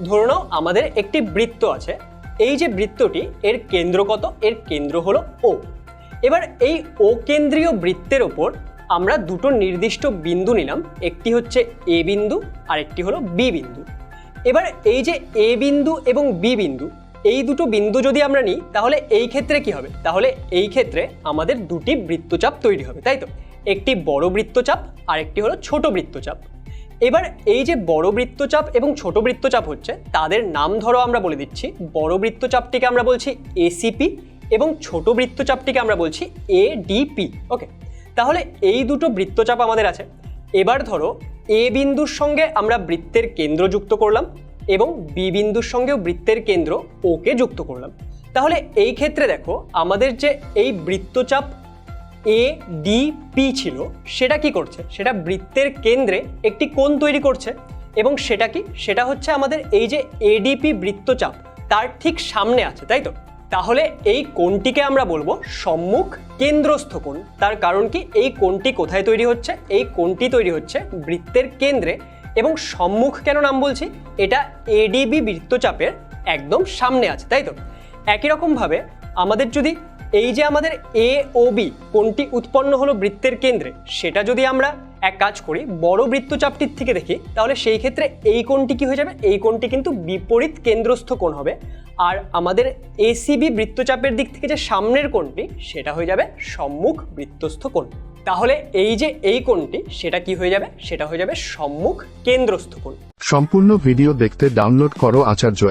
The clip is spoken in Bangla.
ধরে নাও আমাদের একটি বৃত্ত আছে। এই যে বৃত্তটি, এর কেন্দ্র কত? এর কেন্দ্র হলো ও। এবার এই ও কেন্দ্রীয় বৃত্তের ওপর আমরা দুটো নির্দিষ্ট বিন্দু নিলাম, একটি হচ্ছে এ বিন্দু আর একটি হলো বি বিন্দু। এবার এই যে এ বিন্দু এবং বি বিন্দু, এই দুটো বিন্দু যদি আমরা নিই তাহলে এই ক্ষেত্রে কি হবে? তাহলে এই ক্ষেত্রে আমাদের দুটি বৃত্তচাপ তৈরি হবে, তাই তো? একটি বড় বৃত্তচাপ আর একটি হলো ছোট বৃত্তচাপ। এবার এই যে বড় বৃত্তচাপ এবং ছোট বৃত্তচাপ হচ্ছে, তাদের নাম ধরো আমরা বলে দিচ্ছি। বড় বৃত্তচাপটিকে আমরা বলছি এসিপি এবং ছোট বৃত্তচাপটিকে আমরা বলছি এডিপি। ওকে, তাহলে এই দুটো বৃত্তচাপ আমাদের আছে। এবার ধরো এ বিন্দুর সঙ্গে আমরা বৃত্তের কেন্দ্র যুক্ত করলাম এবং বি বিন্দুর সঙ্গেও বৃত্তের কেন্দ্র ওকে যুক্ত করলাম। তাহলে এই ক্ষেত্রে দেখো আমাদের যে এই বৃত্তচাপ এডিপি ছিল, সেটা কি করছে? সেটা বৃত্তের কেন্দ্রে একটি কোণ তৈরি করছে। এবং সেটা কি? সেটা হচ্ছে আমাদের এই যে এডিপি বৃত্তচাপ তার ঠিক সামনে আছে, তাই তো? তাহলে এই কোণটিকে আমরা বলবো সম্মুখ কেন্দ্রস্থ কোণ। তার কারণ কি? এই কোণটি কোথায় তৈরি হচ্ছে? এই কোণটি তৈরি হচ্ছে বৃত্তের কেন্দ্রে। এবং সম্মুখ কেন নাম বলছি? এটা এডিবি বৃত্তচাপের একদম সামনে আছে, তাই তো? একই রকমভাবে আমাদের যদি এই যে আমাদের এ ও বি কোণটি উৎপন্ন হলো বৃত্তের কেন্দ্রে, সেটা যদি আমরা এক কাজ করি বড় বৃত্তচাপটির থেকে দেখি, তাহলে সেই ক্ষেত্রে এই কোণটি কি হয়ে যাবে? এই কোণটি কিন্তু বিপরীত কেন্দ্রস্থ কোণ হবে। আর আমাদের এসিবি বৃত্তচাপের দিক থেকে যে সামনের কোণটি, সেটা হয়ে যাবে সম্মুখ বৃত্তস্থ কোণ। তাহলে এই যে এই কোণটি, সেটা কি হয়ে যাবে? সেটা হয়ে যাবে সম্মুখ কেন্দ্রস্থ কোণ। সম্পূর্ণ ভিডিও দেখতে ডাউনলোড করো আচার্য অ্যাপ।